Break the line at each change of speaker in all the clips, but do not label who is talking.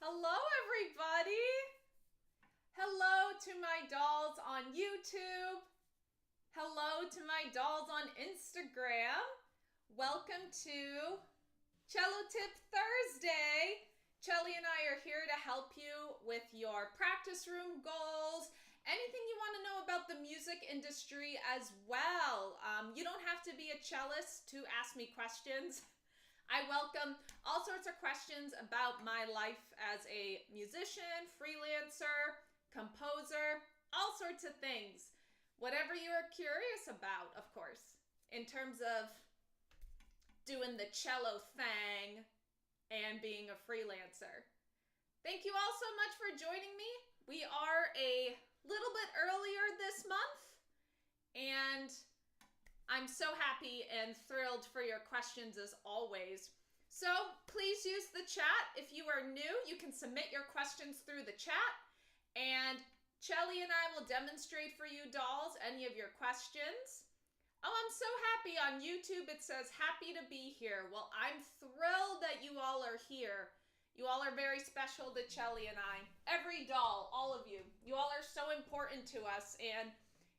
Hello, everybody. Hello to my dolls on YouTube. Hello to my dolls on Instagram. Welcome to Cello Tip Thursday. Chelly and I are here to help you with your practice room goals, anything you want to know about the music industry as well. You don't have to be a cellist to ask me questions. I welcome all sorts of questions about my life as a musician, freelancer, composer, all sorts of things. Whatever you are curious about, of course, in terms of doing the cello thing and being a freelancer. Thank you all so much for joining me. We are a little bit earlier this month, and I'm so happy and thrilled for your questions as always. So please use the chat. If you are new, you can submit your questions through the chat, and Chelly and I will demonstrate for you dolls any of your questions. Oh, I'm so happy on YouTube. It says happy to be here. Well, I'm thrilled that you all are here. You all are very special to Chelly and I. Every doll, all of you. You all are so important to us, and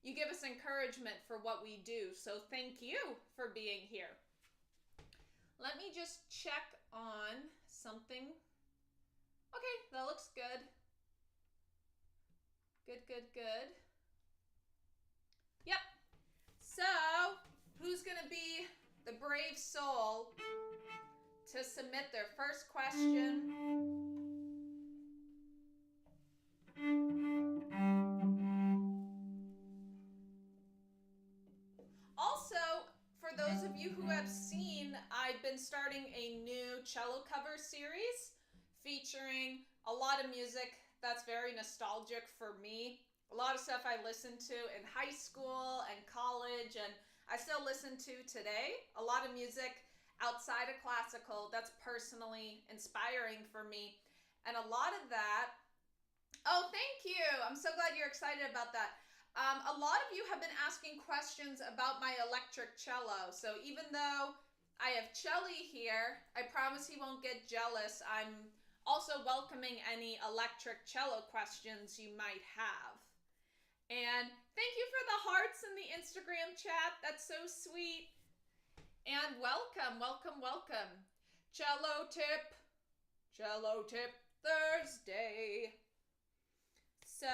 you give us encouragement for what we do. So thank you for being here. Let me just check on something. Okay, that looks good. Good. Yep. So, who's going to be the brave soul to submit their first question? Also, for those of you who have seen, I've been starting a new cello cover series featuring a lot of music that's very nostalgic for me. A lot of stuff I listened to in high school and college, and I still listen to today. A lot of music outside of classical that's personally inspiring for me. And a lot of that, oh, thank you. I'm so glad you're excited about that. A lot of you have been asking questions about my electric cello. So even though I have Chelly here, I promise he won't get jealous. I'm also welcoming any electric cello questions you might have. And thank you for the hearts in the Instagram chat. That's so sweet. And welcome. Cello Tip Thursday. So,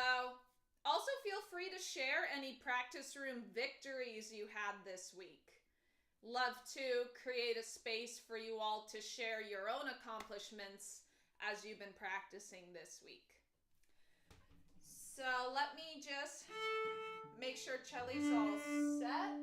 also feel free to share any practice room victories you had this week. Love to create a space for you all to share your own accomplishments as you've been practicing this week. So let me just make sure Chelly's all set.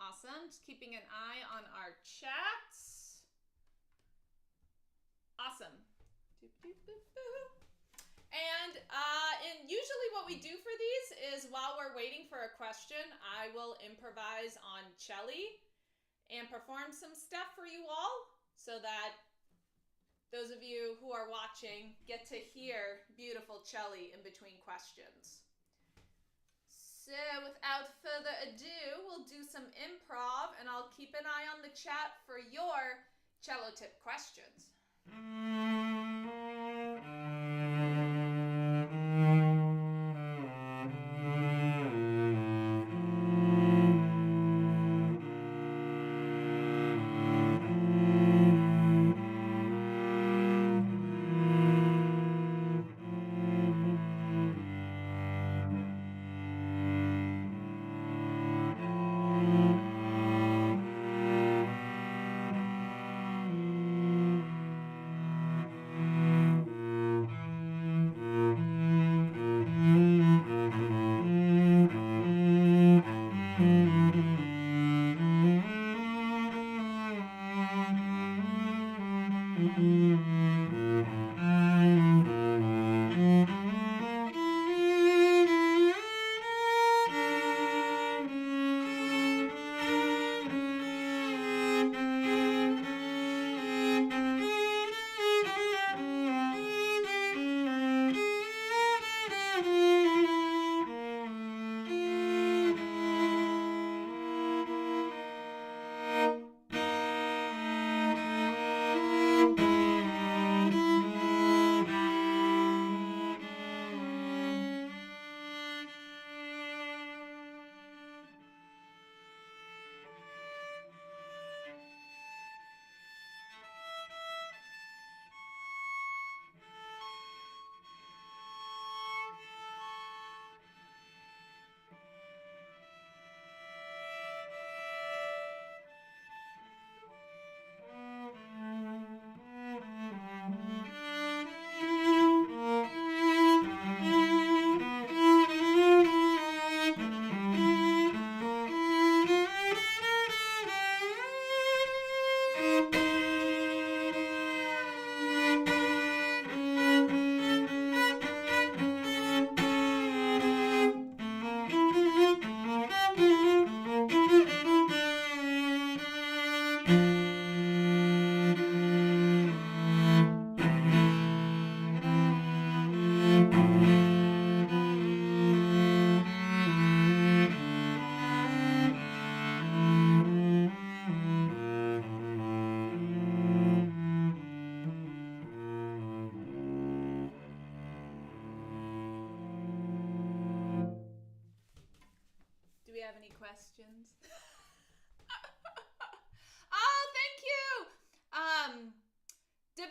Awesome. Just keeping an eye on our chats. Awesome. And usually what we do for these is while we're waiting for a question, I will improvise on Chelly and perform some stuff for you all so that those of you who are watching get to hear beautiful Chelly in between questions. So without further ado, we'll do some improv, and I'll keep an eye on the chat for your cello tip questions.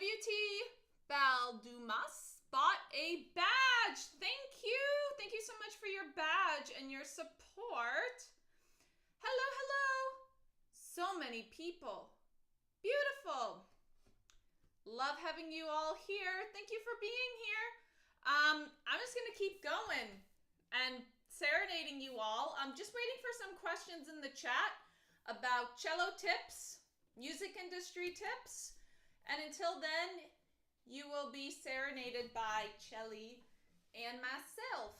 WT Baldumas bought a badge. Thank you. Thank you so much for your badge and your support. Hello, hello. So many people. Beautiful. Love having you all here. Thank you for being here. I'm just going to keep going and serenading you all. I'm just waiting for some questions in the chat about cello tips, music industry tips. And until then, you will be serenaded by Chelly and myself.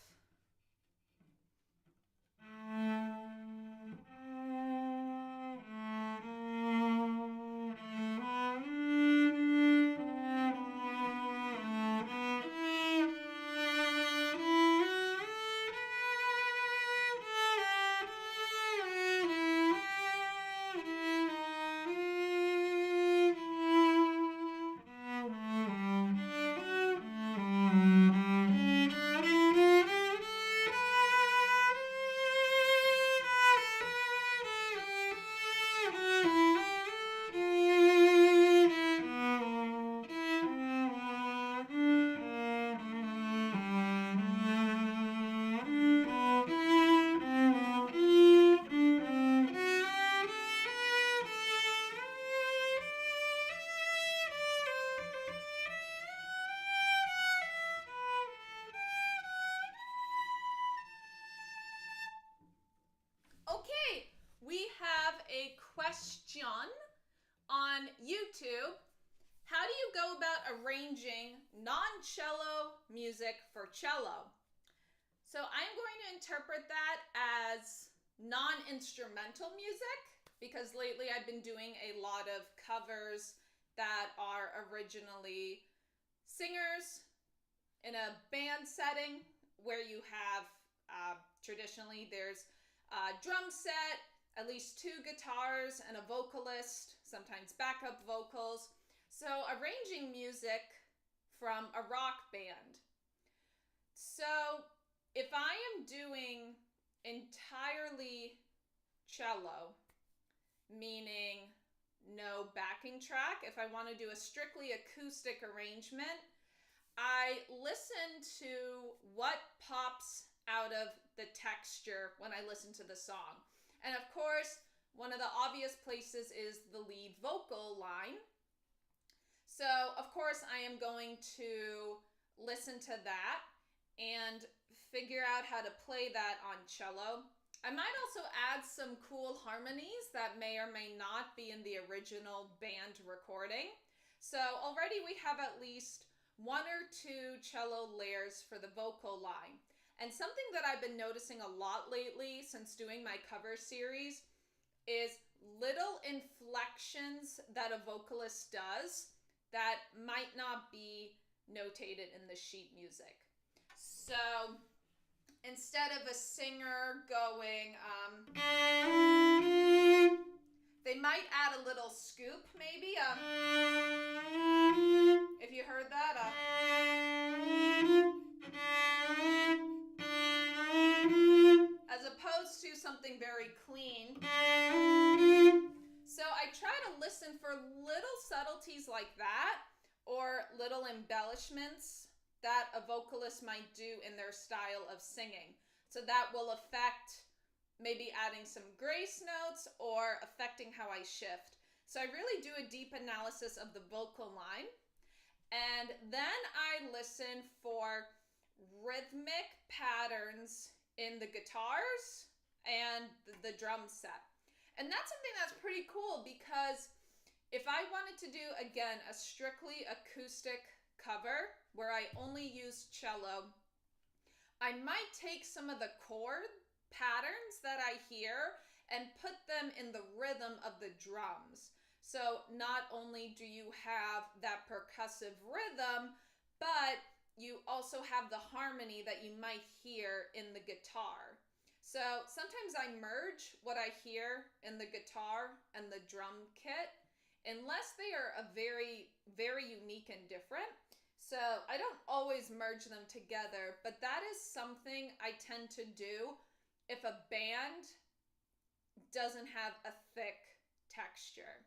Okay, we have a question on YouTube. How do you go about arranging non-cello music for cello? So I'm going to interpret that as non-instrumental music, because lately I've been doing a lot of covers that are originally singers in a band setting where you have, traditionally there's a drum set, at least 2 guitars and a vocalist, sometimes backup vocals. So arranging music from a rock band. So if I am doing entirely cello, meaning no backing track, if I want to do a strictly acoustic arrangement, I listen to what pops out of the texture when I listen to the song. And of course, one of the obvious places is the lead vocal line. So of course I am going to listen to that and figure out how to play that on cello. I might also add some cool harmonies that may or may not be in the original band recording. So already we have at least 1 or 2 cello layers for the vocal line. And something that I've been noticing a lot lately since doing my cover series is little inflections that a vocalist does that might not be notated in the sheet music. So instead of a singer going, they might add a little scoop maybe. If you heard that, as opposed to something very clean. So I try to listen for little subtleties like that, or little embellishments that a vocalist might do in their style of singing. So that will affect maybe adding some grace notes or affecting how I shift. So I really do a deep analysis of the vocal line. And then I listen for rhythmic patterns in the guitars and the drum set. And that's something that's pretty cool, because if I wanted to do, again, a strictly acoustic cover where I only use cello, I might take some of the chord patterns that I hear and put them in the rhythm of the drums. So not only do you have that percussive rhythm, but you also have the harmony that you might hear in the guitar. So sometimes I merge what I hear in the guitar and the drum kit, unless they are a very, very unique and different. So I don't always merge them together, but that is something I tend to do if a band doesn't have a thick texture.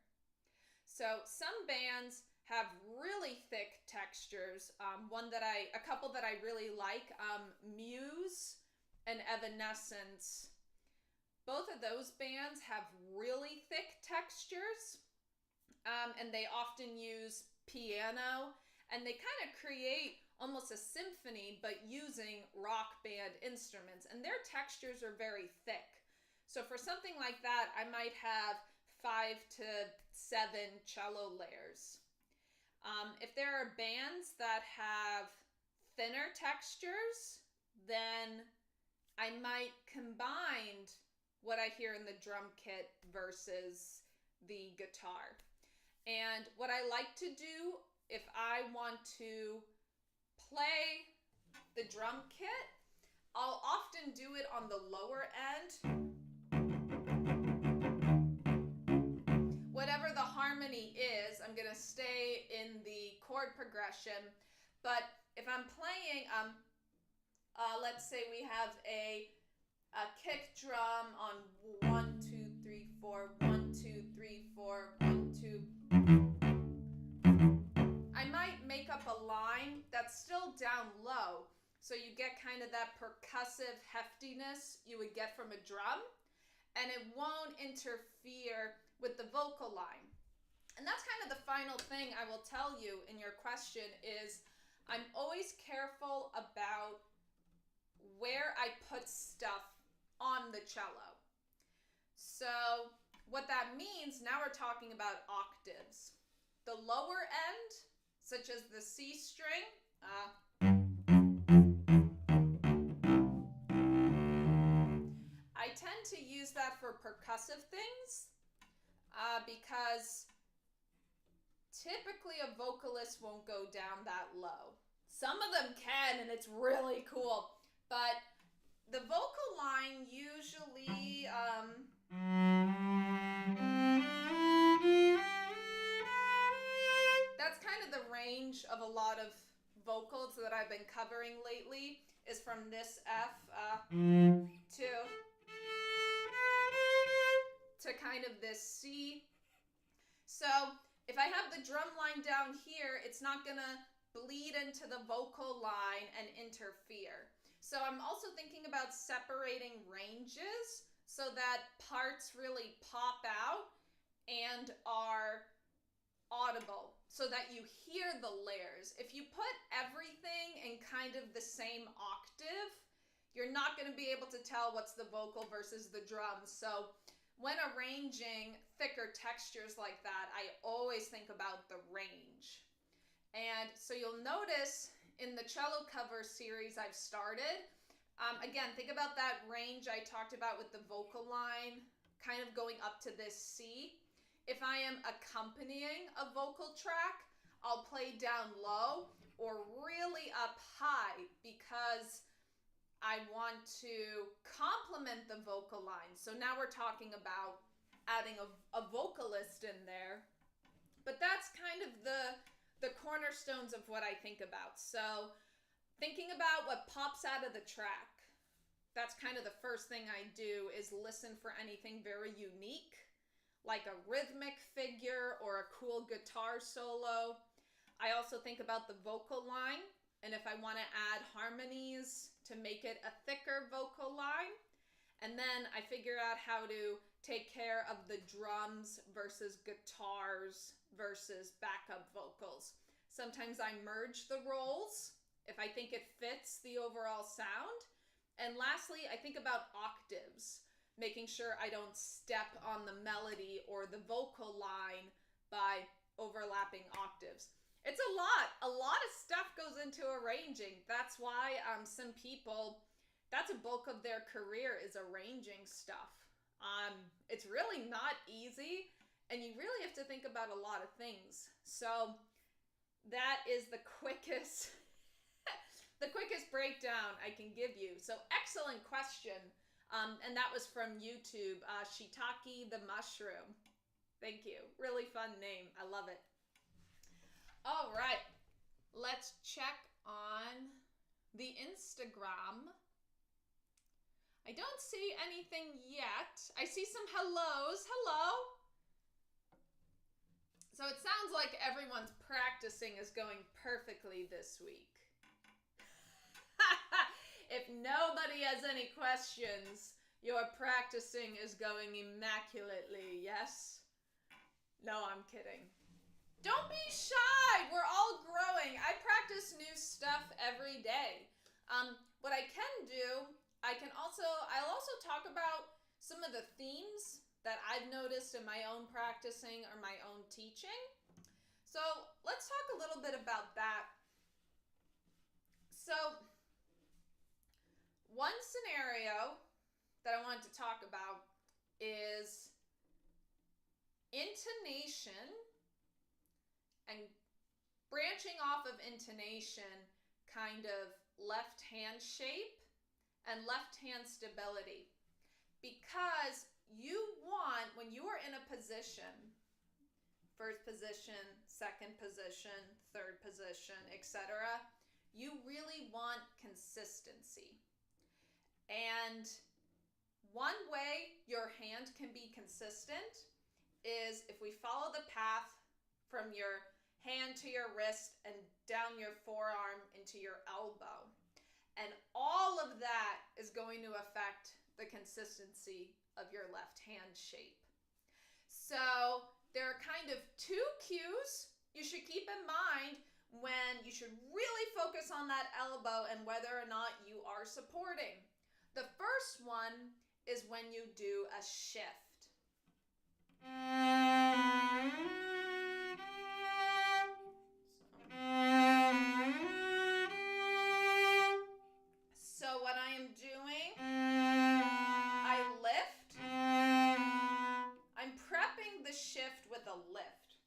So some bands have really thick textures. A couple that I really like, Muse and Evanescence. Both of those bands have really thick textures, and they often use piano, and they kind of create almost a symphony, but using rock band instruments, and their textures are very thick. So for something like that, I might have 5 to 7 cello layers. If there are bands that have thinner textures, then I might combine what I hear in the drum kit versus the guitar. And what I like to do if I want to play the drum kit, I'll often do it on the lower end. Whatever the harmony is, I'm going to stay in the chord progression. But if I'm playing, let's say we have a kick drum on 1, 2, 3, 4, 1, 2, 3, 4, 1, 2. I might make up a line that's still down low, so you get kind of that percussive heftiness you would get from a drum, and it won't interfere with the vocal line. And that's kind of the final thing I will tell you in your question is I'm always careful about where I put stuff on the cello. So what that means, now we're talking about octaves. The lower end, such as the C string, I tend to use that for percussive things because typically a vocalist won't go down that low. Some of them can, and it's really cool, but the vocal line usually, that's kind of the range of a lot of vocals that I've been covering lately, is from this F to kind of this C. So if I have the drum line down here, it's not gonna bleed into the vocal line and interfere. So I'm also thinking about separating ranges so that parts really pop out and are audible so that you hear the layers. If you put everything in kind of the same octave, you're not going to be able to tell what's the vocal versus the drums. So when arranging thicker textures like that, I always think about the range. And so you'll notice in the cello cover series I've started, again, think about that range I talked about with the vocal line, kind of going up to this C. If I am accompanying a vocal track, I'll play down low or really up high because I want to complement the vocal line. So now we're talking about adding a vocalist in there. But that's kind of the cornerstones of what I think about. So thinking about what pops out of the track. That's kind of the first thing I do is listen for anything very unique, like a rhythmic figure or a cool guitar solo. I also think about the vocal line, and if I want to add harmonies to make it a thicker vocal line. And then I figure out how to take care of the drums versus guitars versus backup vocals. Sometimes I merge the roles if I think it fits the overall sound. And lastly, I think about octaves, making sure I don't step on the melody or the vocal line by overlapping octaves. It's a lot of stuff goes into arranging. That's why some people, that's a bulk of their career is arranging stuff. It's really not easy, and you really have to think about a lot of things. So that is the quickest the quickest breakdown I can give you. So excellent question. And that was from YouTube, Shiitake the Mushroom. Thank you. Really fun name. I love it. All right. Let's check on the Instagram. I don't see anything yet. I see some hellos. Hello. So So it sounds like everyone's practicing is going perfectly this week. If nobody has any questions, your practicing is going immaculately, yes? No, I'm kidding. Don't be shy. We're all growing. I practice new stuff every day. What I can do, I'll also talk about some of the themes that I've noticed in my own practicing or my own teaching. So let's talk a little bit about that. So one scenario that I wanted to talk about is intonation and branching off of intonation, kind of left hand shape and left hand stability. Because you want, when you are in a position, first position, second position, third position, etc., you really want consistency. And one way your hand can be consistent is if we follow the path from your hand to your wrist and down your forearm into your elbow. And all of that is going to affect the consistency of your left hand shape. So there are kind of two cues you should keep in mind when you should really focus on that elbow and whether or not you are supporting. The first one is when you do a shift. So what I am doing, I lift. I'm prepping the shift with a lift.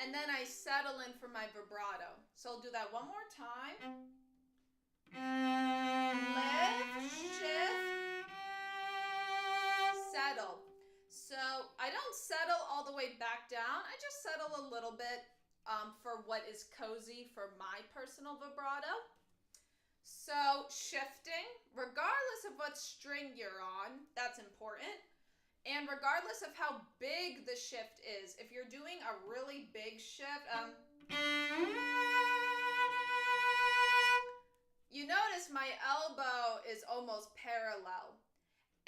And then I settle in for my vibrato. So I'll do that one more time. Lift, shift, settle. So I don't settle all the way back down. I just settle a little bit for what is cozy for my personal vibrato. So shifting, regardless of what string you're on, that's important. And regardless of how big the shift is, if you're doing a really big shift, you notice my elbow is almost parallel.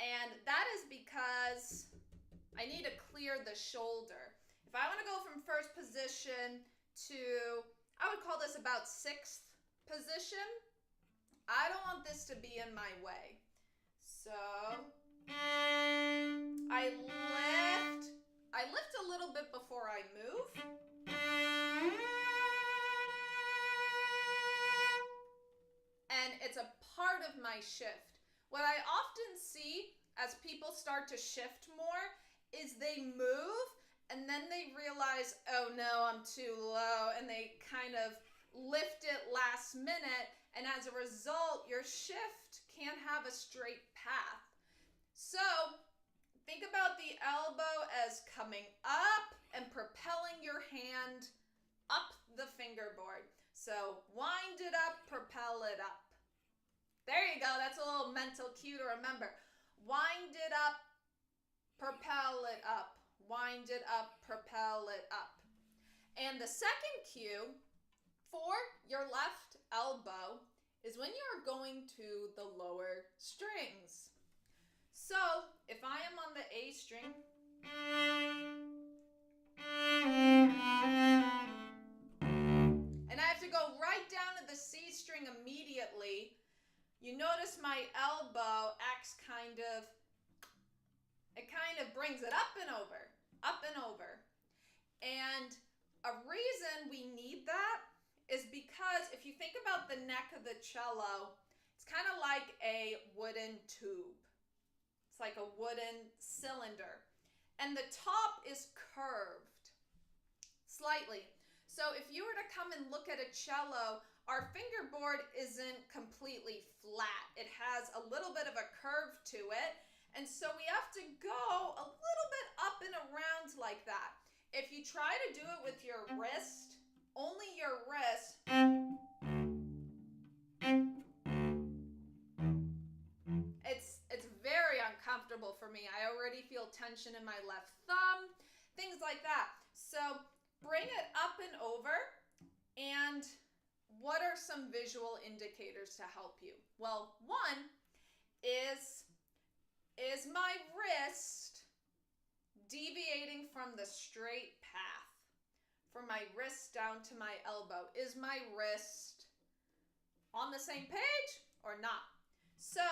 And that is because I need to clear the shoulder. If I want to go from first position to, I would call this about sixth position, I don't want this to be in my way. So I lift a little bit before I move. And it's a part of my shift. What I often see as people start to shift more is they move and then they realize, oh no, I'm too low, and they kind of lift it last minute, and as a result, your shift can't have a straight path. So think about the elbow as coming up and propelling your hand up the fingerboard. So wind it up, propel it up. There you go. That's a little mental cue to remember. Wind it up, propel it up. Wind it up, propel it up. And the second cue for your left elbow is when you are going to the lower strings. So if I am on the A string, and I have to go right down to the C string immediately, you notice my elbow acts it kind of brings it up and over, up and over. And a reason we need that is because if you think about the neck of the cello, it's kind of like a wooden tube. It's like a wooden cylinder. And the top is curved slightly. So if you were to come and look at a cello, our fingerboard isn't completely flat. It has a little bit of a curve to it. And so we have to go a little bit up and around like that. If you try to do it with your wrist, only your wrist, it's very uncomfortable for me. I already feel tension in my left thumb, things like that. So bring it up and over. And what are some visual indicators to help you? Well, one is my wrist deviating from the straight path? From my wrist down to my elbow. Is my wrist on the same page or not? So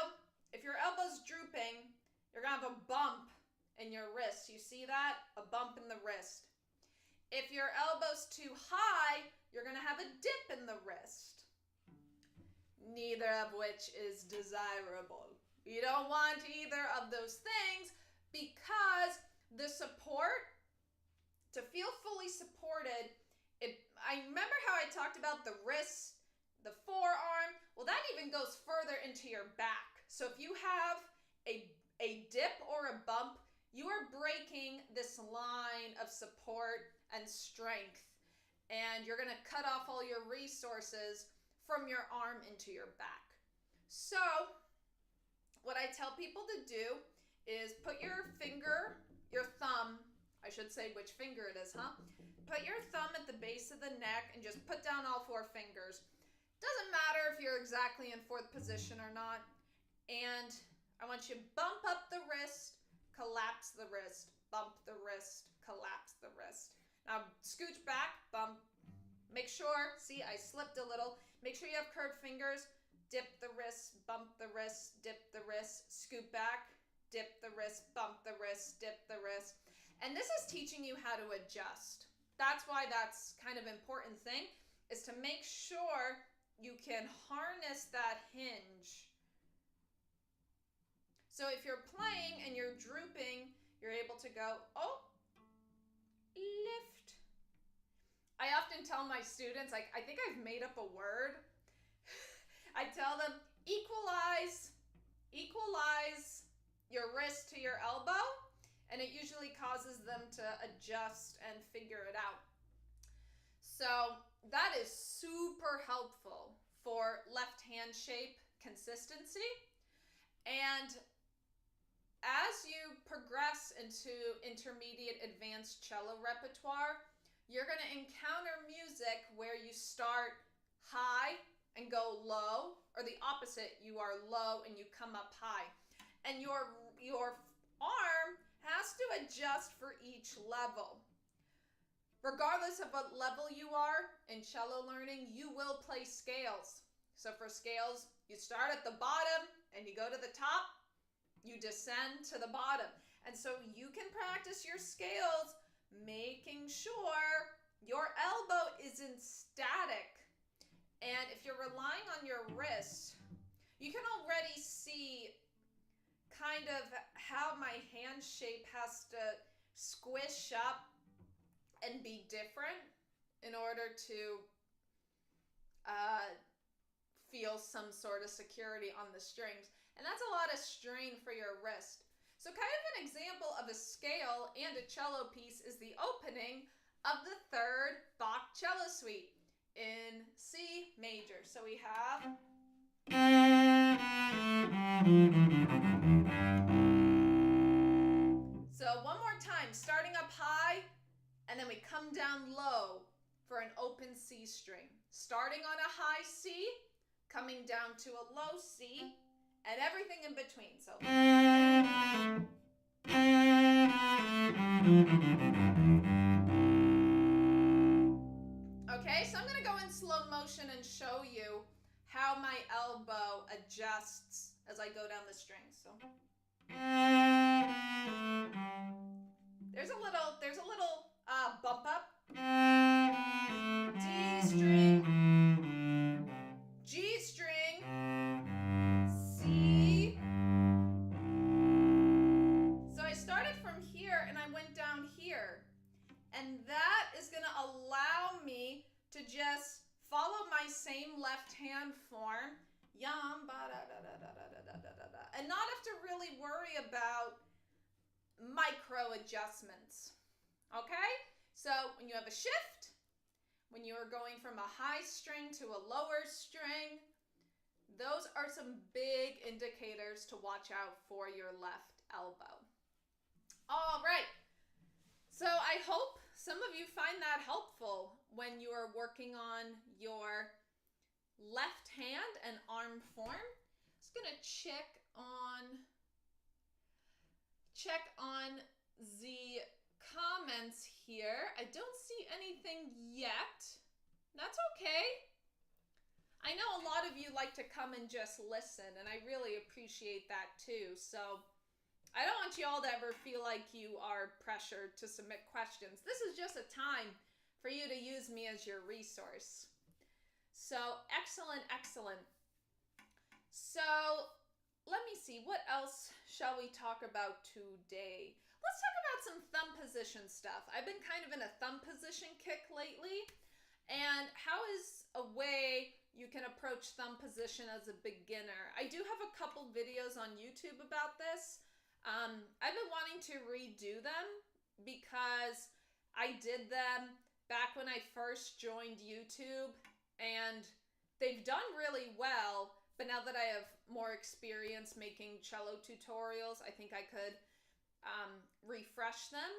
if your elbow's drooping, you're going to have a bump in your wrist. You see that? A bump in the wrist. If your elbow's too high, you're going to have a dip in the wrist. Neither of which is desirable. You don't want either of those things because the support, to feel fully supported, I remember how I talked about the wrist, the forearm. Well, that even goes further into your back. So if you have a dip or a bump, you are breaking this line of support and strength. And you're going to cut off all your resources from your arm into your back. So what I tell people to do is put your thumb, I should say which finger it is, huh? Put your thumb at the base of the neck and just put down all 4 fingers. Doesn't matter if you're exactly in 4th position or not. And I want you to bump up the wrist, collapse the wrist, bump the wrist, collapse the wrist. Now scooch back, bump. Make sure, see, I slipped a little. Make sure you have curved fingers. Dip the wrist, bump the wrist, dip the wrist, scoot back, dip the wrist, bump the wrist, dip the wrist. And this is teaching you how to adjust. That's why that's kind of important thing, is to make sure you can harness that hinge. So if you're playing and you're drooping, you're able to go, oh, lift. I often tell my students, like, I think I've made up a word. I tell them, equalize your wrist to your elbow. And it usually causes them to adjust and figure it out. So that is super helpful for left hand shape consistency. And as you progress into intermediate advanced cello repertoire, you're going to encounter music where you start high and go low, or the opposite, you are low and you come up high. And your arm has to adjust for each level. Regardless of what level you are in cello learning, you will play scales. So for scales, you start at the bottom and you go to the top, you descend to the bottom. And so you can practice your scales, making sure your elbow isn't static. And if you're relying on your wrist, you can already see kind of how my hand shape has to squish up and be different in order to feel some sort of security on the strings. And that's a lot of strain for your wrist. So kind of an example of a scale and a cello piece is the opening of the 3rd Bach cello suite in C major. So we have... So one more time, starting up high, and then we come down low for an open C string. Starting on a high C, coming down to a low C, and everything in between. So. Okay, so I'm going to go in slow motion and show you how my elbow adjusts as I go down the strings. So. There's a little bump up. D string, G string, C. So I started from here and I went down here. And that is going to allow me to just follow my same left hand form. Yum, ba da da da da da da da da, and not have to really worry about micro adjustments. Okay? So when you have a shift, when you are going from a high string to a lower string, those are some big indicators to watch out for your left elbow. So I hope some of you find that helpful when you are working on your left hand and arm form. I'm just gonna check on the comments here. I don't see anything yet. That's okay. I know a lot of you like to come and just listen, and I really appreciate that too. So I don't want you all to ever feel like you are pressured to submit questions. This is just a time for you to use me as your resource. So excellent, excellent. So let me see, what else shall we talk about today? Let's talk about some thumb position stuff. I've been kind of in a thumb position kick lately, and how is a way you can approach thumb position as a beginner? I do have a couple videos on YouTube about this. I've been wanting to redo them because I did them back when I first joined YouTube, and they've done really well, but now that I have more experience making cello tutorials, I think I could refresh them.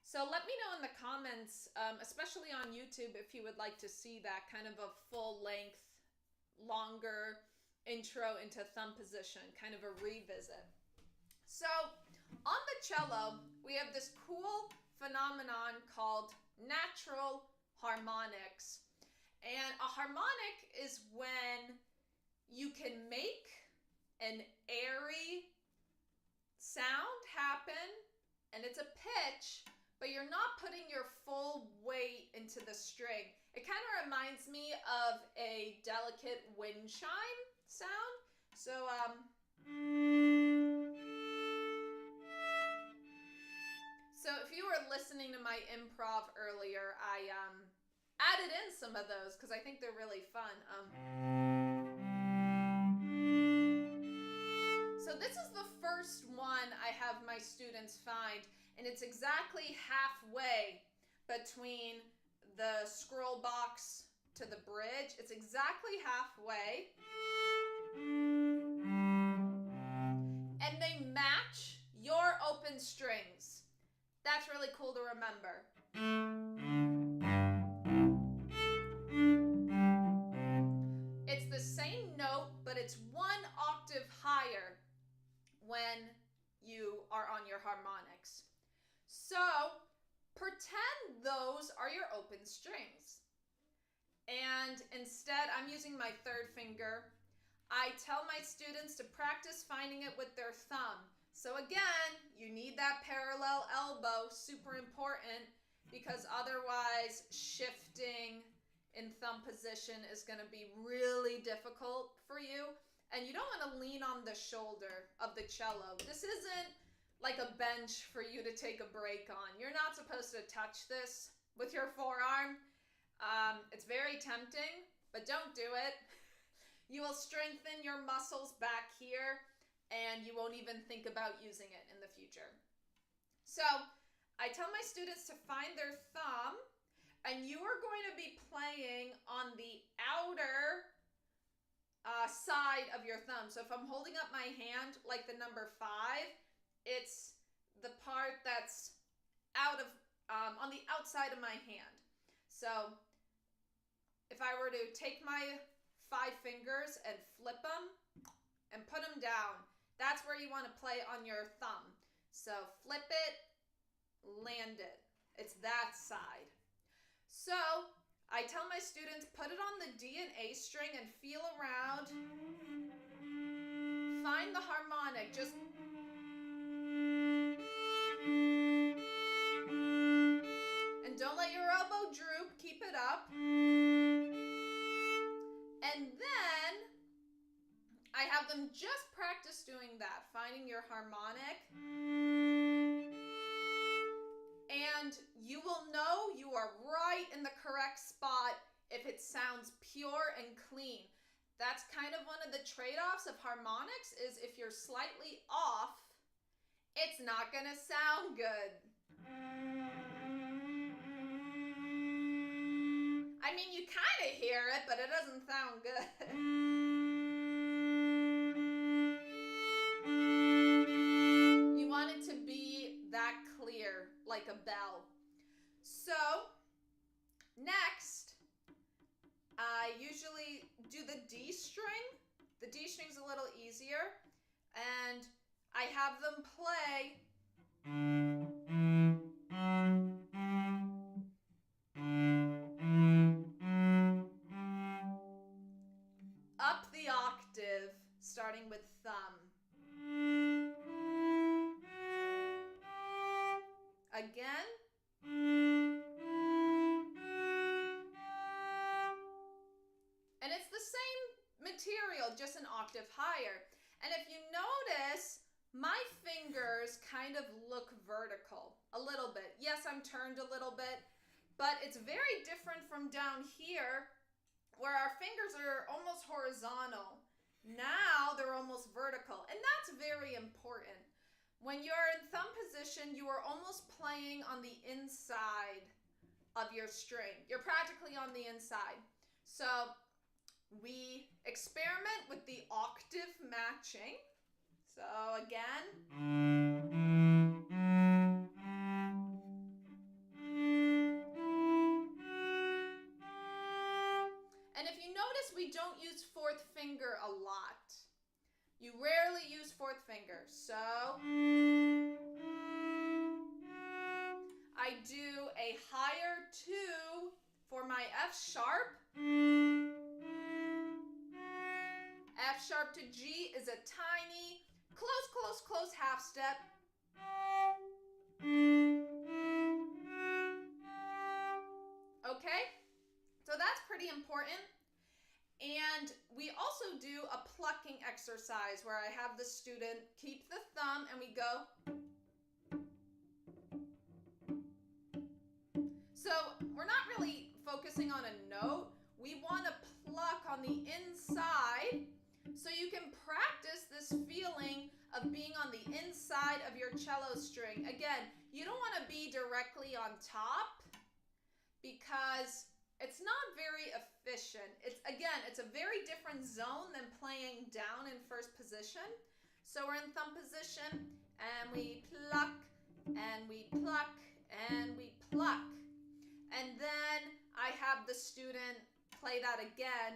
So let me know in the comments, especially on YouTube, if you would like to see that kind of a full-length, longer intro into thumb position, kind of a revisit. So on the cello, we have this cool phenomenon called natural harmonics. And a harmonic is when you can make an airy sound happen, and it's a pitch, but you're not putting your full weight into the string. It kind of reminds me of a delicate wind chime sound. So, so if you were listening to my improv earlier, I added in some of those because I think they're really fun. So this is the first one I have my students find, and it's exactly halfway between the scroll box to the bridge. It's exactly halfway. And they match your open strings. That's really cool to remember. It's the same note, but it's one octave higher when you are on your harmonics. So pretend those are your open strings. And instead, I'm using my third finger. I tell my students to practice finding it with their thumb. So again, you need that parallel elbow, super important, because otherwise shifting in thumb position is going to be really difficult for you. And you don't want to lean on the shoulder of the cello. This isn't like a bench for you to take a break on. You're not supposed to touch this with your forearm. It's very tempting, but don't do it. You will strengthen your muscles back here, and you won't even think about using it in the future. So I tell my students to find their thumb, and you are going to be playing on the outer side of your thumb. So if I'm holding up my hand like the number 5, it's the part that's out of on the outside of my hand. So if I were to take my 5 fingers and flip them and put them down, that's where you want to play on your thumb. So flip it, land it. It's that side. So I tell my students, put it on the D and A string and feel around. Find the harmonic. Just and don't let your elbow droop. Keep it up. And then I have them just practice doing that, finding your harmonic. And you will know you are right in the correct spot if it sounds pure and clean. That's kind of one of the trade-offs of harmonics, is if you're slightly off, it's not going to sound good. I mean, you kind of hear it, but it doesn't sound good. You want it to be that clear, like a bell. So next, I usually do the D string. The D string's a little easier, and I have them play up the octave, starting with thumb. Again. And it's the same material, just an octave higher. And if you notice, my fingers kind of look vertical a little bit. Yes, I'm turned a little bit, but it's very different from down here where our fingers are almost horizontal. Now they're almost vertical, and that's very important. When you're in thumb position, you are almost playing on the inside of your string. You're practically on the inside. So we experiment with the octave matching. So again. And if you notice, we don't use fourth finger a lot. You rarely use fourth finger. So I do a higher 2 for my F sharp. F sharp to G is a tiny, close half step. Okay, so that's pretty important. And we also do a plucking exercise where I have the student keep the thumb and we go. So we're not really focusing on a note. We want to pluck on the inside so you can practice this feeling of being on the inside of your cello string. Again, you don't want to be directly on top because it's not very efficient. It's a very different zone than playing down in first position. So we're in thumb position and we pluck and we pluck and we pluck. And then I have the student play that again.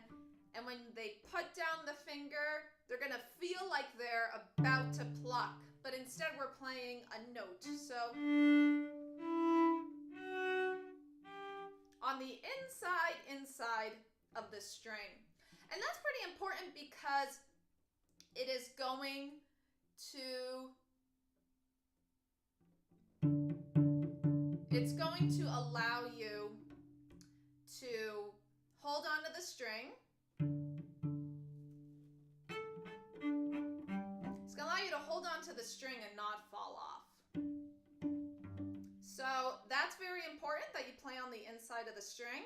And when they put down the finger, they're gonna feel like they're about to pluck, but instead we're playing a note. So on the inside of the string. And that's pretty important because it is going to allow you to hold on to the string. It's going to allow you to hold on to the string and not fall off. So that's very important that you play on the inside of the string.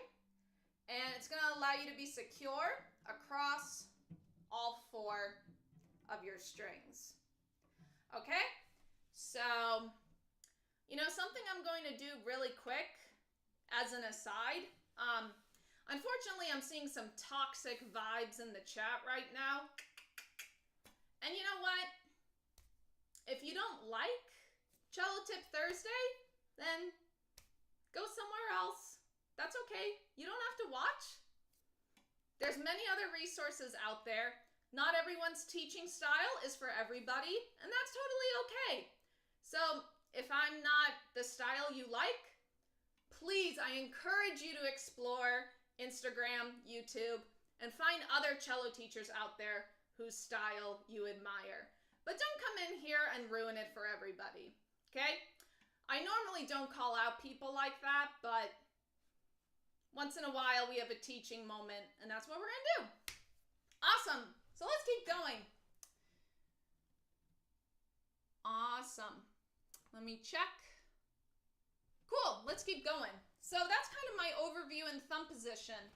And it's going to allow you to be secure across all 4 of your strings. Okay? So, something I'm going to do really quick as an aside. Unfortunately, I'm seeing some toxic vibes in the chat right now. And you know what? If you don't like Cello Tip Thursday, then go somewhere else. That's okay. You don't have to watch. There's many other resources out there. Not everyone's teaching style is for everybody, and that's totally okay. So if I'm not the style you like, please, I encourage you to explore Instagram, YouTube, and find other cello teachers out there whose style you admire. But don't come in here and ruin it for everybody, okay? I normally don't call out people like that, but once in a while we have a teaching moment, and that's what we're gonna do. Awesome. So let's keep going. Awesome. Let me check. Cool. Let's keep going. So that's kind of my overview in thumb position.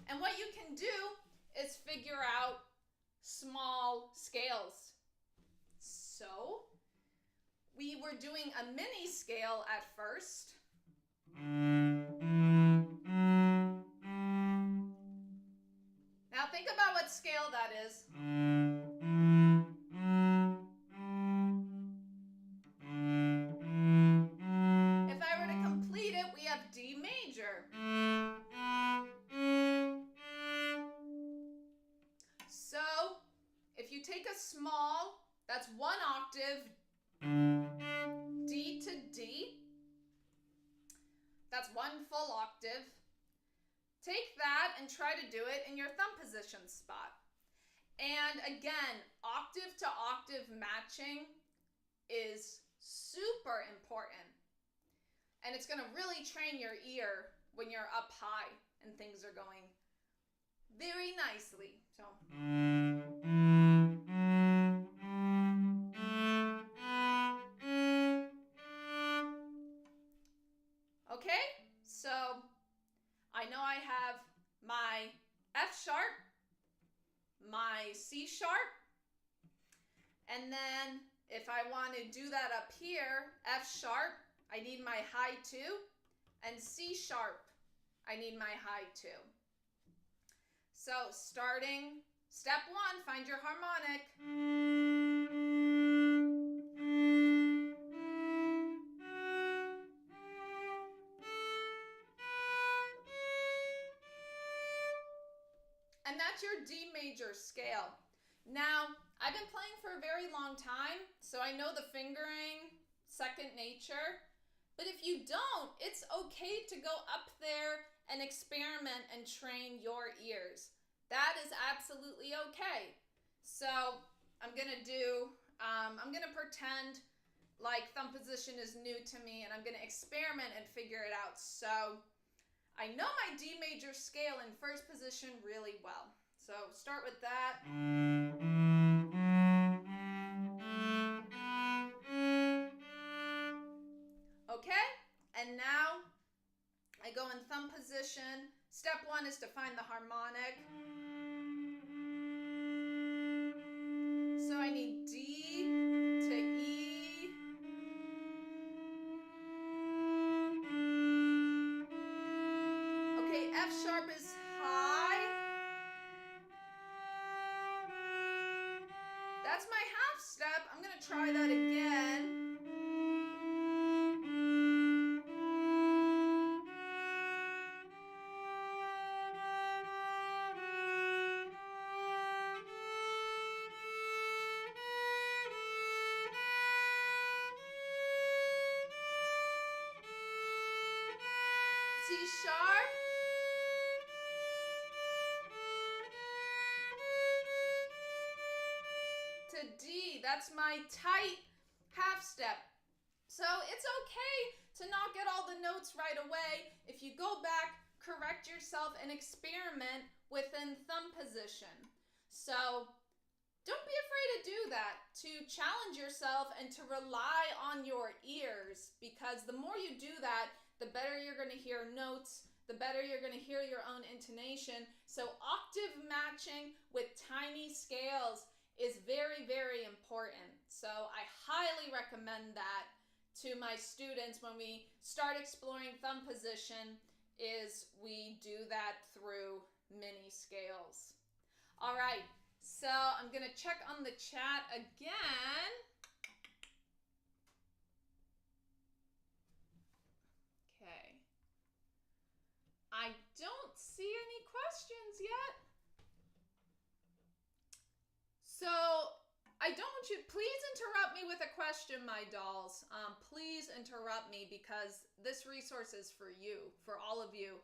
And what you can do is figure out small scales. So we were doing a mini scale at first. Now think about what scale that is. If I That's one octave, D to D. That's one full octave. Take that and try to do it in your thumb position spot. And again, octave to octave matching is super important. And it's going to really train your ear when you're up high and things are going very nicely. So. Okay, so I know I have my F sharp, my C sharp, and then if I want to do that up here, F sharp, I need my high 2, and C sharp, I need my high 2. So starting step 1, find your harmonic. And that's your D major scale. Now, I've been playing for a very long time, so I know the fingering second nature. But if you don't, it's okay to go up there and experiment and train your ears. That is absolutely okay. So I'm gonna pretend like thumb position is new to me, and I'm gonna experiment and figure it out. So I know my D major scale in first position really well. So start with that. Okay, and now I go in thumb position. Step 1 is to find the harmonic. So I need D to E. Okay, F sharp is high. That's my half step. I'm going to try that again. C sharp. To D, that's my tight half step. So it's okay to not get all the notes right away. If you go back, correct yourself and experiment within thumb position. So don't be afraid to do that, to challenge yourself and to rely on your ears, because the more you do that, the better you're going to hear notes, the better you're going to hear your own intonation. So octave matching with tiny scales is very, very important. So I highly recommend that to my students when we start exploring thumb position, is we do that through mini scales. All right, so I'm going to check on the chat again. Okay. I don't see any questions yet. So I don't want you, please interrupt me with a question, my dolls. Please interrupt me, because this resource is for you, for all of you.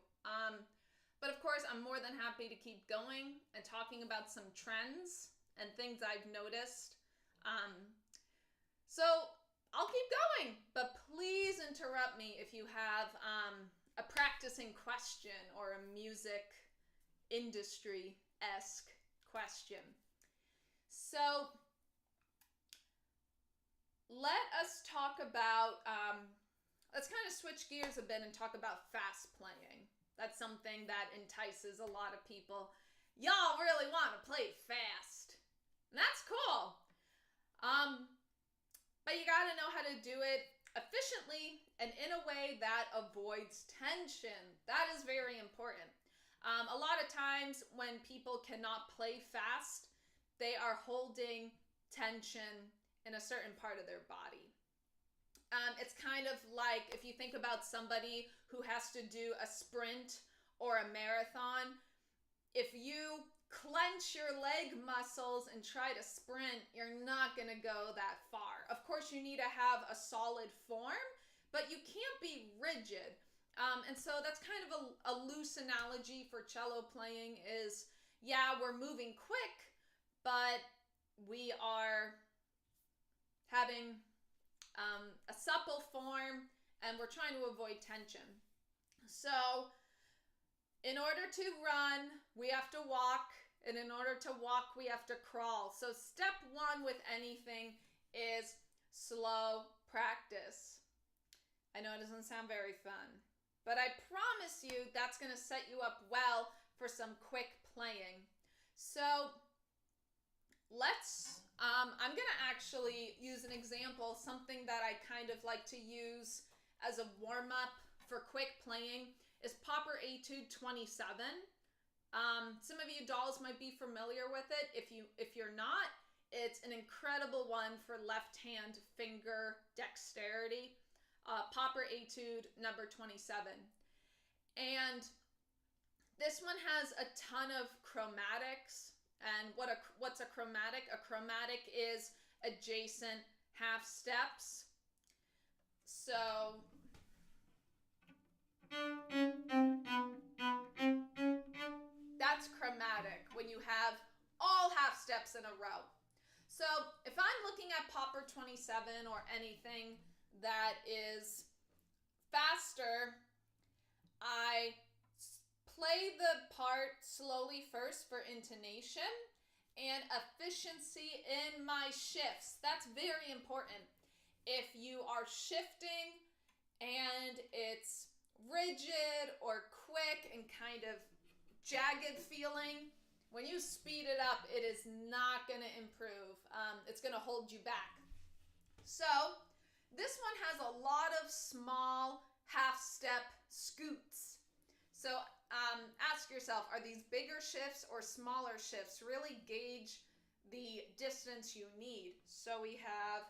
But of course, I'm more than happy to keep going and talking about some trends and things I've noticed. So I'll keep going, but please interrupt me if you have a practicing question or a music industry-esque question. So let us talk about, let's kind of switch gears a bit and talk about fast playing. That's something that entices a lot of people. Y'all really want to play fast. And that's cool. But you got to know how to do it efficiently and in a way that avoids tension. That is very important. A lot of times when people cannot play fast, they are holding tension in a certain part of their body. It's kind of like if you think about somebody who has to do a sprint or a marathon. If you clench your leg muscles and try to sprint, you're not going to go that far. Of course, you need to have a solid form, but you can't be rigid. And so that's kind of a loose analogy for cello playing is, yeah, we're moving quick, but we are having a supple form, and we're trying to avoid tension. So in order to run, we have to walk, and in order to walk, we have to crawl. So step one with anything is slow practice. I know it doesn't sound very fun, but I promise you that's going to set you up well for some quick playing. So I'm going to actually use an example, something that I kind of like to use as a warm-up for quick playing is Popper Etude 27. Some of you dolls might be familiar with it. If you're not, it's an incredible one for left hand finger dexterity. Popper Etude number 27. And this one has a ton of chromatics. And what's a chromatic? A chromatic is adjacent half steps. So that's chromatic when you have all half steps in a row. So if I'm looking at Popper 27 or anything that is faster, I play the part slowly first for intonation and efficiency in my shifts. That's very important. If you are shifting and it's rigid or quick and kind of jagged feeling, when you speed it up, it is not going to improve. It's going to hold you back. So this one has a lot of small half-step scoots. So ask yourself, are these bigger shifts or smaller shifts? Really gauge the distance you need. So we have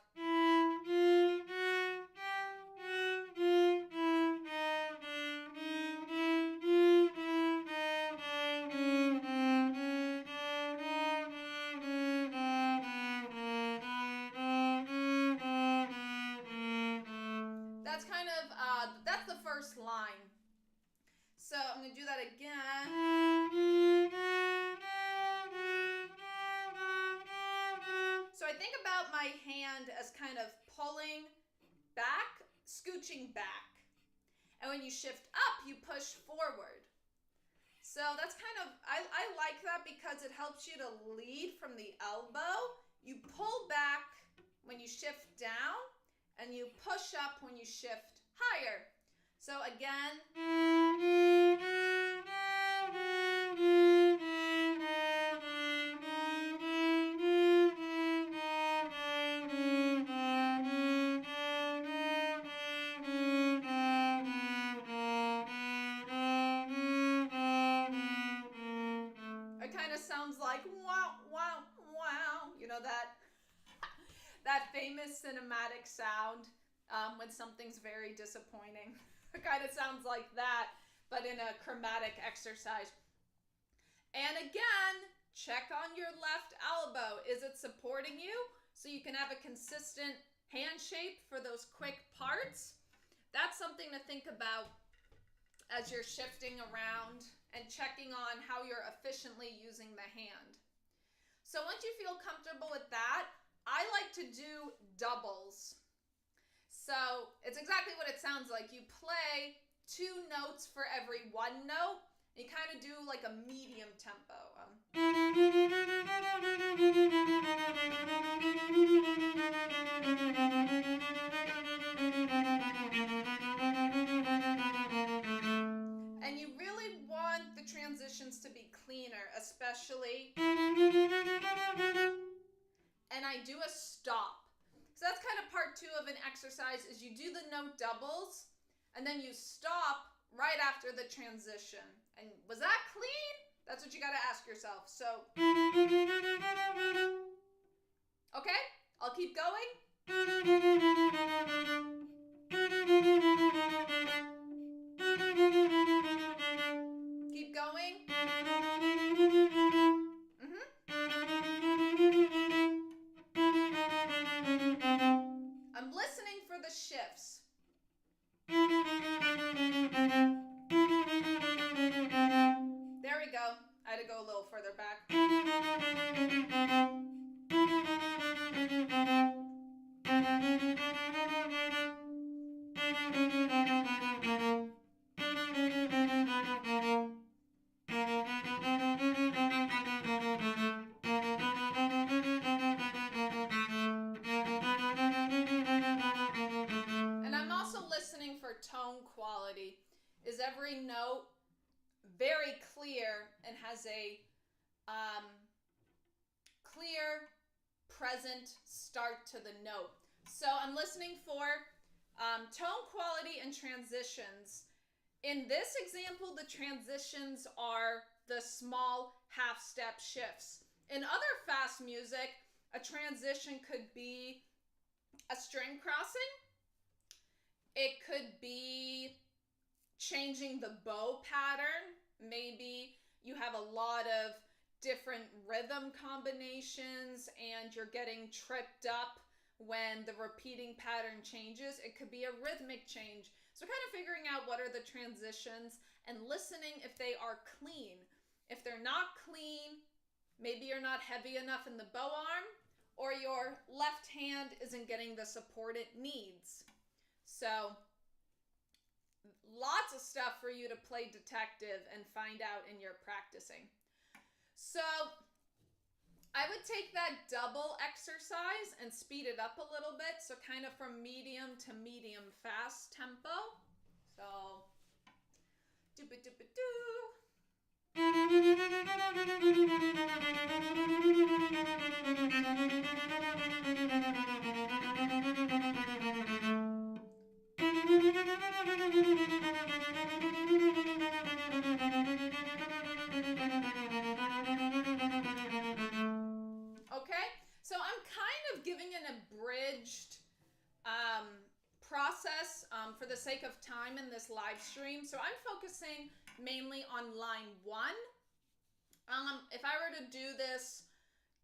that's kind of that's the first line. So I'm going to do that again. So I think about my hand as kind of pulling back, scooching back. And when you shift up, you push forward. So that's kind of, I like that because it helps you to lead from the elbow. You pull back when you shift down, and you push up when you shift higher. So again. It kind of sounds like wow, wow, wow. You know that famous cinematic sound when something's very disappointing. It kind of sounds like that, but in a chromatic exercise. And again, check on your left elbow. Is it supporting you? So you can have a consistent hand shape for those quick parts. That's something to think about as you're shifting around and checking on how you're efficiently using the hand. So once you feel comfortable with that, I like to do doubles. So it's exactly what it sounds like. You play 2 notes for every 1 note. You kind of do like a medium tempo. And you really want the transitions to be cleaner, especially. And I do a stop. So that's kind of part 2 of an exercise is you do the note doubles and then you stop right after the transition. And was that clean? That's what you got to ask yourself. So, okay, I'll keep going. Keep going. shifts. There we go. I had to go a little further back. And I'm also listening for tone quality. Is every note very clear and has a clear, present start to the note? So I'm listening for tone quality and transitions. In this example, the transitions are the small half-step shifts. In other fast music, a transition could be a string crossing. It could be changing the bow pattern. Maybe you have a lot of different rhythm combinations and you're getting tripped up when the repeating pattern changes. It could be a rhythmic change. So kind of figuring out what are the transitions and listening if they are clean. If they're not clean, maybe you're not heavy enough in the bow arm or your left hand isn't getting the support it needs. So lots of stuff for you to play detective and find out in your practicing. So I would take that double exercise and speed it up a little bit. So kind of from medium to medium fast tempo. So doop-a-doop-a-doo. Okay, so I'm kind of giving an abridged process for the sake of time in this live stream. So I'm focusing mainly on line 1. If I were to do this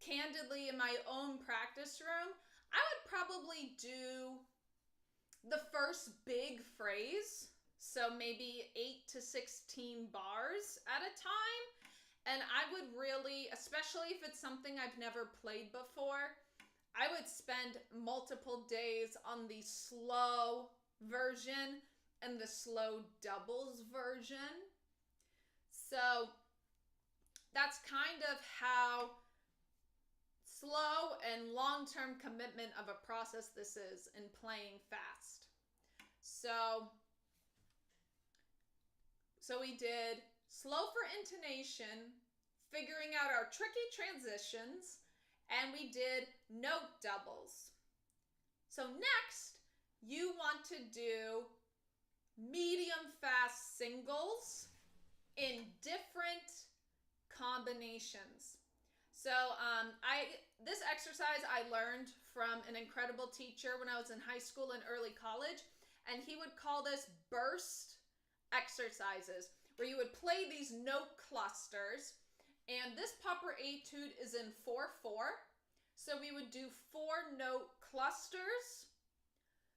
candidly in my own practice room, I would probably do the first big phrase. So maybe 8 to 16 bars at a time. And I would really, especially if it's something I've never played before, I would spend multiple days on the slow version and the slow doubles version. So that's kind of how slow and long-term commitment of a process this is in playing fast. So we did slow for intonation, figuring out our tricky transitions, and we did note doubles. So next, you want to do medium fast singles in different combinations. So this exercise I learned from an incredible teacher when I was in high school and early college, and he would call this burst exercises, where you would play these note clusters. And this pauper etude is in 4/4. So we would do 4 note clusters.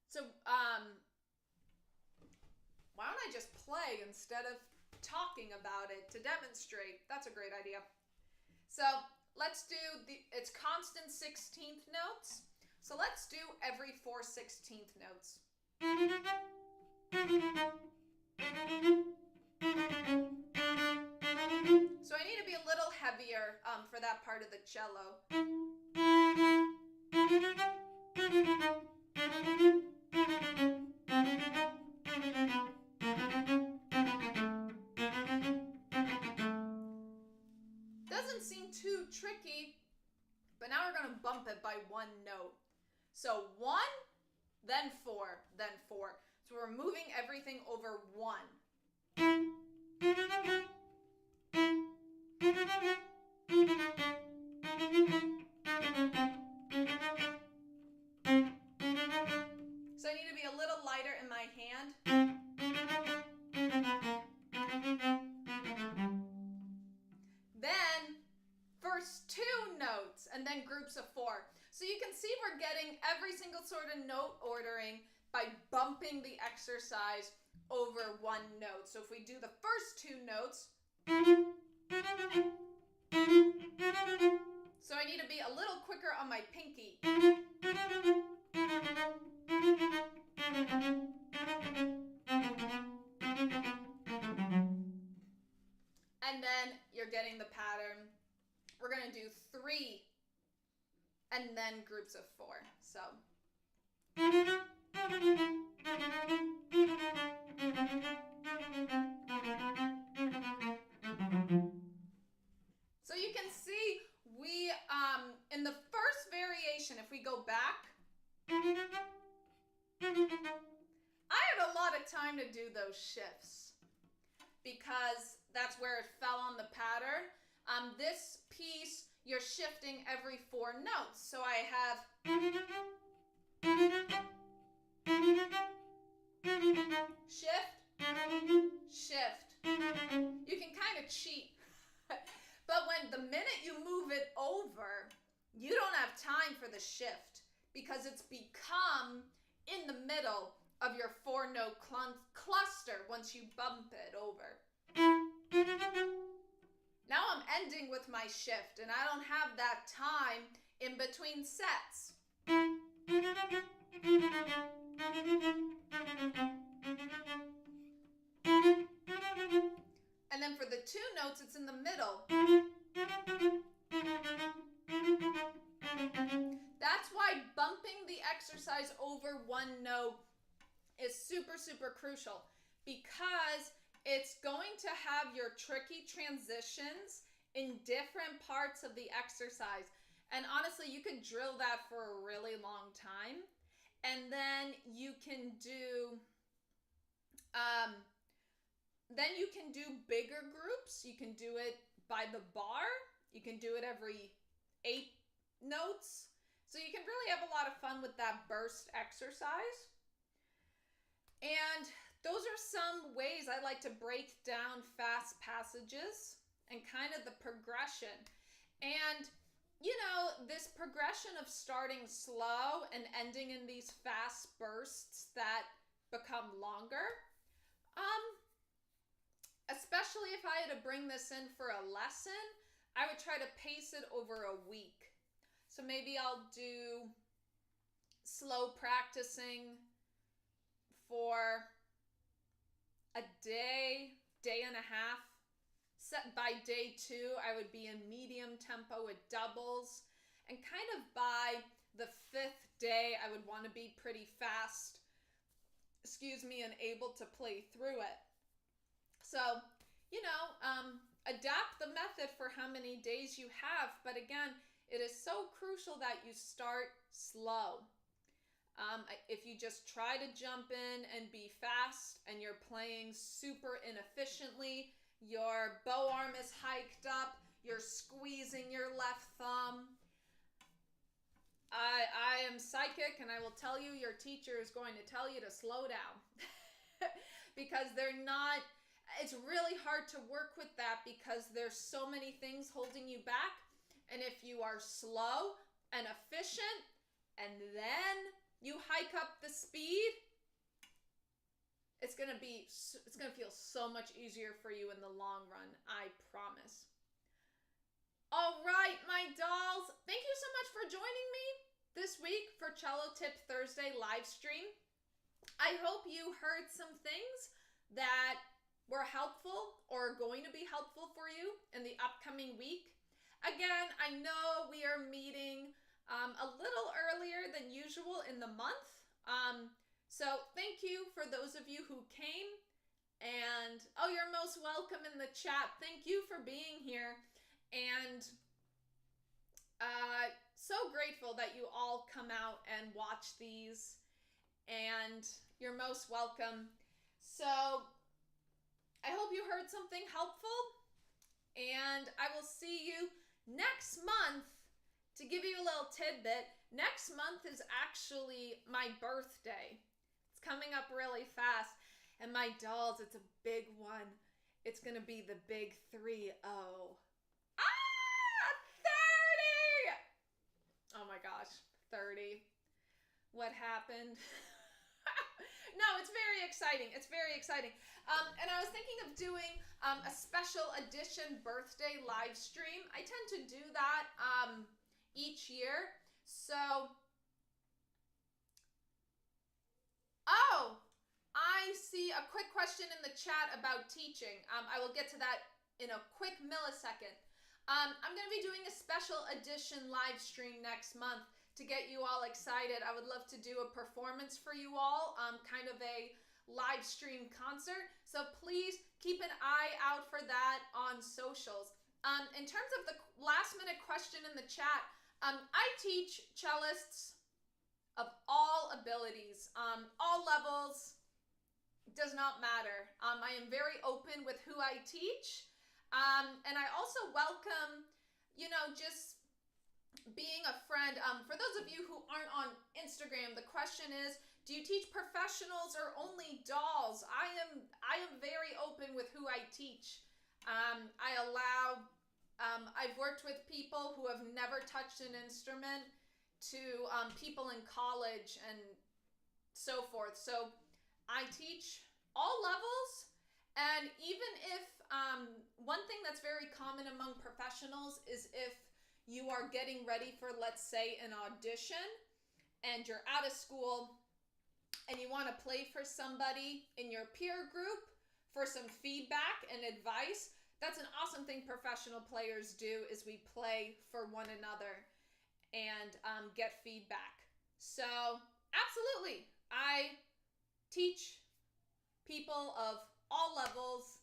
So why don't I just play instead of talking about it to demonstrate? That's a great idea. So let's do it's constant 16th notes. So let's do every 4 16th notes. So I need to be a little heavier for that part of the cello. Doesn't seem too tricky, but now we're going to bump it by 1 note. So 1, then 4, then 4. So we're moving everything over 1. So I need to be a little lighter in my hand. Then first 2 notes and then groups of 4. So you can see we're getting every single sort of note ordering by bumping the exercise over one note. So if we do the first two notes, so I need to be a little quicker on my pinky. And then you're getting the pattern. We're going to do 3 and then groups of 4. So you can see we, in the first variation, if we go back, I had a lot of time to do those shifts because that's where it fell on the pattern. This piece, you're shifting every 4 notes. So I have shift, shift. You can kind of cheat. But when the minute you move it over, you don't have time for the shift because it's become in the middle of your 4-note cluster once you bump it over. Now I'm ending with my shift and I don't have that time in between sets. And then for the 2 notes, it's in the middle. That's why bumping the exercise over one note is super, super crucial because it's going to have your tricky transitions in different parts of the exercise. And honestly, you could drill that for a really long time. And then you can do, bigger groups. You can do it by the bar. You can do it every 8 notes. So you can really have a lot of fun with that burst exercise. And those are some ways I like to break down fast passages and kind of the progression. And, you know, this progression of starting slow and ending in these fast bursts that become longer, especially if I had to bring this in for a lesson, I would try to pace it over a week. So maybe I'll do slow practicing for a day, day and a half. By day 2, I would be in medium tempo with doubles. And kind of by the 5th day, I would want to be pretty fast, and able to play through it. So, you know, adapt the method for how many days you have. But again, it is so crucial that you start slow. If you just try to jump in and be fast and you're playing super inefficiently, your bow arm is hiked up, you're squeezing your left thumb. I am psychic and I will tell you your teacher is going to tell you to slow down because it's really hard to work with that because there's so many things holding you back. And if you are slow and efficient and then you hike up the speed, it's going to feel so much easier for you in the long run, I promise. All right, my dolls, thank you so much for joining me this week for Cello Tip Thursday live stream. I hope you heard some things that were helpful or going to be helpful for you in the upcoming week. Again, I know we are meeting a little earlier than usual in the month. So thank you for those of you who came. And, you're most welcome in the chat. Thank you for being here. And so grateful that you all come out and watch these. And you're most welcome. So I hope you heard something helpful. And I will see you next month. To give you a little tidbit, next month is actually my birthday. It's coming up really fast. And my dolls, it's a big one. It's going to be the big 3-0. 30! Oh my gosh, 30. What happened? very exciting. It's very exciting. And I was thinking of doing a special edition birthday live stream. I tend to do that each year. So, oh, I see a quick question in the chat about teaching. I will get to that in a quick millisecond. I'm going to be doing a special edition live stream next month to get you all excited. I would love to do a performance for you all, kind of a live stream concert. So please keep an eye out for that on socials. In terms of the last minute question in the chat, I teach cellists of all abilities, all levels, does not matter. I am very open with who I teach. And I also welcome, just being a friend. For those of you who aren't on Instagram, the question is, do you teach professionals or only dolls? I am very open with who I teach. I've worked with people who have never touched an instrument to people in college and so forth. So I teach all levels. And even if one thing that's very common among professionals is if you are getting ready for, let's say, an audition and you're out of school and you want to play for somebody in your peer group for some feedback and advice, that's an awesome thing professional players do, is we play for one another and get feedback. So absolutely, I teach people of all levels.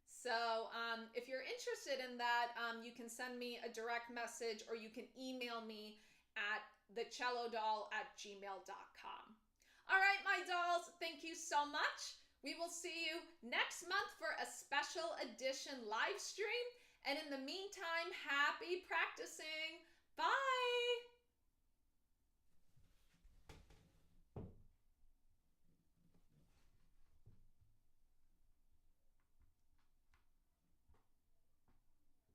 So if you're interested in that, you can send me a direct message or you can email me at thecellodoll@gmail.com. All right, my dolls, thank you so much. We will see you next month for a special edition live stream. And in the meantime, happy practicing. Bye.